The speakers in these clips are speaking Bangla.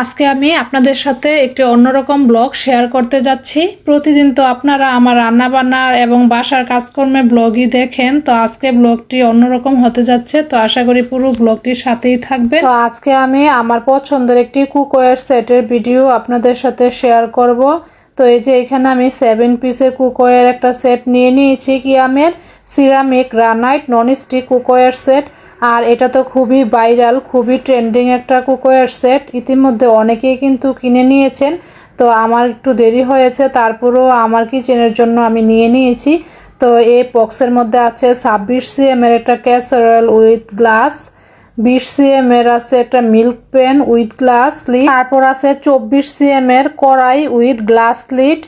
আজকে আমি আপনাদের সাথে একটি অন্যরকম ব্লগ শেয়ার করতে যাচ্ছি। প্রতিদিন তো আপনারা আমার রান্না বান্নার এবং বাসার কাজকর্মের ব্লগই দেখেন, তো আজকে ব্লগটি অন্যরকম হতে যাচ্ছে। তো আশা করি পুরো ব্লগটির সাথেই থাকবে। তো আজকে আমি আমার পছন্দের একটি কুকওয়্যার সেটের ভিডিও আপনাদের সাথে শেয়ার করব। তো এই যে এখানে আমি 7 পিসের কুকওয়্যার একটা সেট নিয়ে নিয়েছি, কিয়ামের ceramic granite nonstick cookware set. আর এটা তো খুবই ভাইরাল, খুবই ট্রেন্ডিং একটা কুকওয়্যার সেট। ইতিমধ্যে অনেকেই কিন্তু কিনে নিয়েছেন। তো আমার একটু দেরি হয়েছে, তারপরেও আমার কিচেনের জন্য আমি নিয়ে নিয়েছি। তো এই বক্সের মধ্যে আছে 26 cm এর একটা ক্যাসারোল উইথ গ্লাস, 20 cm এর আছে একটা milk pan with glass lead, তারপর আছে 24 cm এর কড়াই উইথ গ্লাস লিড,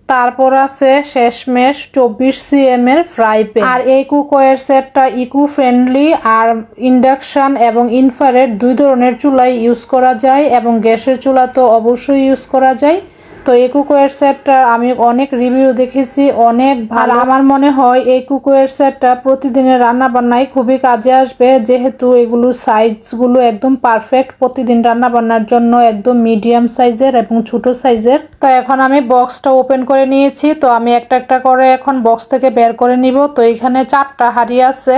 তারপর আছে শেষমেশ 24 cm এর ফ্রাই প্যান। আর এই কুকওয়্যার সেটটা ইকো ফ্রেন্ডলি, আর ইন্ডাকশন এবং ইনফ্রারেড দুই ধরনের চুলাই ইউজ করা যায়, এবং গ্যাসের চুলা তো অবশ্যই ইউজ করা যায়। তো এই কুকওয়্যার সেটটা আমি অনেক রিভিউ দেখেছি, অনেক ভালো। আমার মনে হয় এই কুকওয়্যার সেটটা প্রতিদিনের রান্না বান্নায় খুবই কাজে আসবে, যেহেতু এগুলো সাইজগুলো একদম পারফেক্ট প্রতিদিন রান্না বান্নার জন্য, একদম মিডিয়াম সাইজের এবং ছোট সাইজের। তো এখন আমি বক্সটা ওপেন করে নিয়েছি। তো আমি একটা একটা করে এখন বক্স থেকে বের করে নিব। তো এখানে 4টা হাঁড়ি আছে।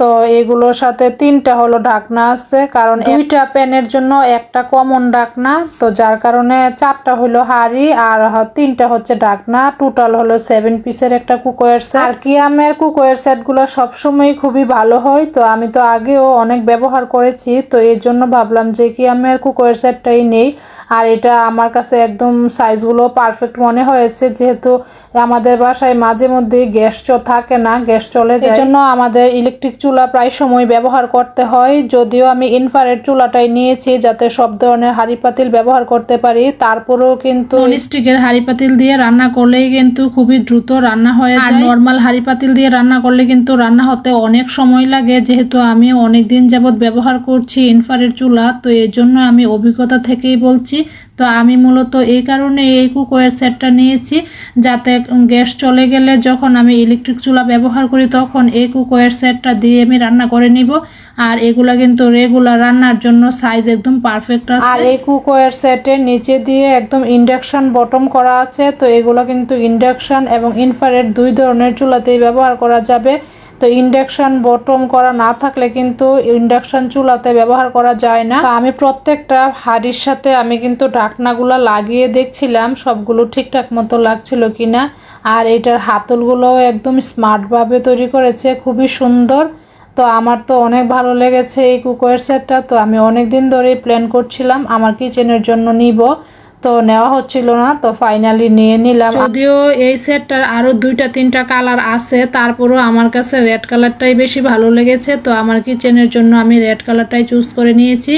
তো এগুলোর সাথে 3টা হলো ঢাকনা আছে, কারণ 2টা প্যানের জন্য একটা কমন ঢাকনা। তো যার কারণে 4টা হলো হাঁড়ি আর 3টা হচ্ছে ঢাকনা। টোটাল হলো 7 পিসের একটা কুকওয়্যার সেট। আর কিয়ামের কুকওয়্যার সেটগুলো সবসময় খুবই ভালো হয়। তো আমি তো আগেও অনেক ব্যবহার করেছি, তো এর জন্য ভাবলাম যে কিয়ামের কুকওয়্যার সেটটাই নেই। আর এটা আমার কাছে একদম সাইজগুলো পারফেক্ট মনে হয়েছে, যেহেতু আমাদের বাসায় মাঝে মধ্যে গ্যাস থাকে না, গ্যাস চলে যায়, এজন্য আমাদের ইলেকট্রিক চুলা প্রায় সময় ব্যবহার করতে হয়। যদিও আমি ইনফ্রারেড চুলাটাই নিয়েছি যাতে সব ধরনের হাঁড়ি পাতিল ব্যবহার করতে পারি, তারপরেও কিন্তু ননস্টিকের হাঁড়ি পাতিল দিয়ে রান্না করলেই কিন্তু খুবই দ্রুত রান্না হয়ে যায়। নর্মাল হাঁড়ি পাতিল দিয়ে রান্না করলে কিন্তু রান্না হতে অনেক সময় লাগে, যেহেতু আমি অনেক দিন যাবত ব্যবহার করছি ইনফ্রারেড চুলা, তো এই জন্য আমি অভিজ্ঞতা থেকেই বলছি। তো আমি মূলত এই কারণে এই কুকওয়্যার সেটটা নিয়েছি, যাতে গ্যাস চলে গেলে যখন আমি ইলেকট্রিক চুলা ব্যবহার করি তখন এই কুকওয়্যার সেটটা দিয়ে আমি রান্না করে নিব। আর এগুলা কিন্তু রেগুলার রান্নার জন্য সাইজ একদম পারফেক্ট আছে। আর এই কুকওয়্যার সেটের নিচে দিয়ে একদম ইন্ডাকশন বটম করা আছে। তো এগুলো কিন্তু ইন্ডাকশন এবং ইনফ্রারেড দুই ধরনের চুলাতেই ব্যবহার করা যাবে। তো ইন্ডাকশন বটম করা না থাকলে কিন্তু ইন্ডাকশন চুলাতে ব্যবহার করা যায় না। আমি প্রত্যেকটা হাঁড়ির সাথে আমি কিন্তু ঢাকনাগুলো লাগিয়ে দেখছিলাম সবগুলো ঠিকঠাক মতো লাগছিল কিনা। আর এটার হাতলগুলোও একদম স্মার্টভাবে তৈরি করেছে, খুবই সুন্দর। তো আমার তো অনেক ভালো লেগেছে এই কুকওয়্যার সেটটা। তো আমি অনেক দিন ধরেই প্ল্যান করছিলাম আমার কিচেনের জন্য নিব, তো নেওয়া হচ্ছিল না, তো ফাইনালি নিয়ে নিলাম। যদিও এই সেটটার আরো 2-3টা কালার আছে, তারপরও আমার কাছে রেড কালারটাই বেশি ভালো লেগেছে। তো আমার কিচেনের জন্য আমি রেড কালারটাই চুজ করে নিয়েছি।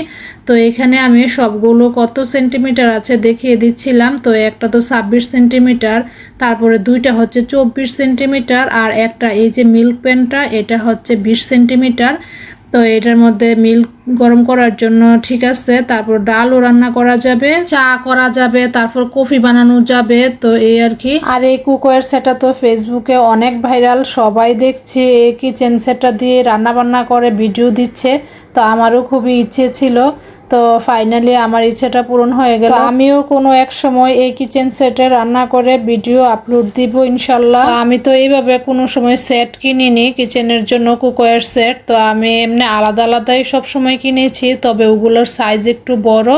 তো এখানে আমি সবগুলো কত সেন্টিমিটার আছে দেখিয়ে দিচ্ছিলাম। তো একটা তো 26 সেন্টিমিটার, তারপরে 2টা হচ্ছে 24 সেন্টিমিটার, আর একটা এই যে মিল্ক প্যানটা এটা হচ্ছে 20 সেন্টিমিটার। তো এটার মধ্যে মিল্ক গরম করার জন্য ঠিক আছে, তারপর ডালও রান্না করা যাবে, চা করা যাবে, তারপর কফি বানানো যাবে। তো এই আর কি। আর এই কুকওয়্যার সেটটা তো ফেসবুকে অনেক ভাইরাল, সবাই দেখছি এই কিচেন সেটটা দিয়ে রান্না বান্না করে ভিডিও দিচ্ছে। তো আমারও খুবই ইচ্ছে ছিল, তো ফাইনালি আমার ইচ্ছেটা পূরণ হয়ে গেল। আমিও কোনো এক সময় এই কিচেন সেটে রান্না করে ভিডিও আপলোড দিব ইনশাল্লাহ। আমি তো এইভাবে কোনো সময় সেট কিনিনি কিচেনের জন্য কুকওয়্যার সেট। তো আমি এমনি আলাদা আলাদাই সব সময় কিনেছি, তবে ওগুলোর সাইজ একটু বড়।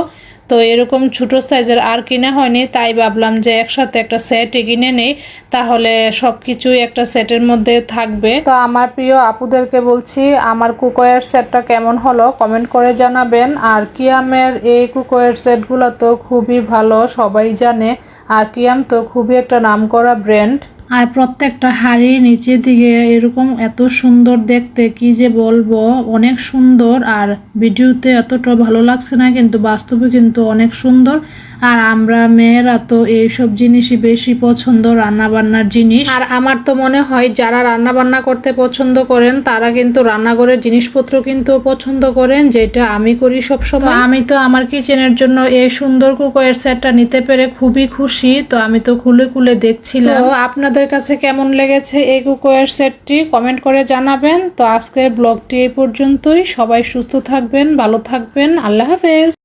তো এরকম ছোট সাইজের আর কিনা হয়নি, তাই ভাবলাম যে একসাথে একটা সেট কিনে নেই, তাহলে সব কিছুই একটা সেটের মধ্যে থাকবে। তো আমার প্রিয় আপুদেরকে বলছি আমার কুকওয়্যার সেটটা কেমন হলো কমেন্ট করে জানাবেন। আর কিয়ামের এই কুকওয়্যার সেটগুলো তো খুবই ভালো, সবাই জানে। আর কিয়াম তো খুবই একটা নামকরা ব্র্যান্ড। আর প্রত্যেকটা হাঁড়ির নিচের দিকে এরকম এত সুন্দর দেখতে, কি যে বলবো, অনেক সুন্দর। আর ভিডিওতে এতটা ভালো লাগছে না, কিন্তু বাস্তবে কিন্তু অনেক সুন্দর। আর আমরা মেয়েরা তো এইসব জিনিসই বেশি পছন্দ, রান্না বান্নার জিনিস। আর আমার তো মনে হয় যারা রান্না বান্না করতে পছন্দ করেন তারা কিন্তু রান্নাঘরের জিনিসপত্র কিন্তু পছন্দ করেন, যেটা আমি করি সবসময়। আমি তো আমার কিচেনের জন্য এই সুন্দর কুকওয়্যার সেটটা নিতে পেরে খুবই খুশি। তো আমি তো খুলে খুলে দেখছিলাম। তো আপনাদের কাছে কেমন লেগেছে এই কুকওয়্যার সেটটি কমেন্ট করে জানাবেন। তো আজকের ব্লগটি এই পর্যন্তই। সবাই সুস্থ থাকবেন, ভালো থাকবেন, আল্লাহ হাফেজ।